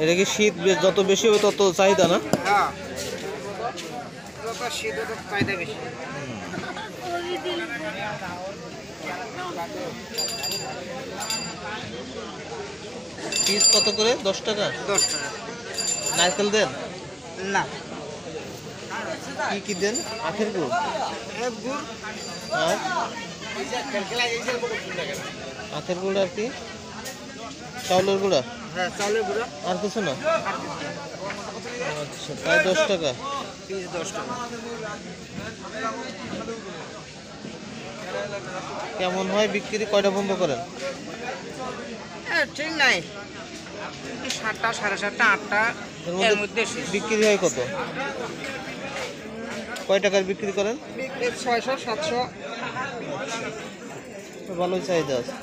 এটা কি শীত যত বেশি হবে তত চাহিদা না? হ্যাঁ, যত শীত তত চাহিদা বেশি। পিস কত করে? 10 টাকা। 10 টাকা। নারকেল দেন না, কি কি দেন? আখের গুড় গুড় আর আখের গুড় আর কি? চাউলের গুঁড়া? হ্যাঁ, চালের গুঁড়া। আর কিছু না? আচ্ছা, প্রায় 10 টাকা পিস 10 টাকা। কেমন হয় বিক্রি? কয়টা বন্ধ করেন? হ্যাঁ, ঠিক নাই, 7টা, 7:30, 8টা এর মধ্যে শেষ। বিক্রি হয় কত? কয় টাকার বিক্রি করেন? 600, 700। ভালোই চাহিদা আছে।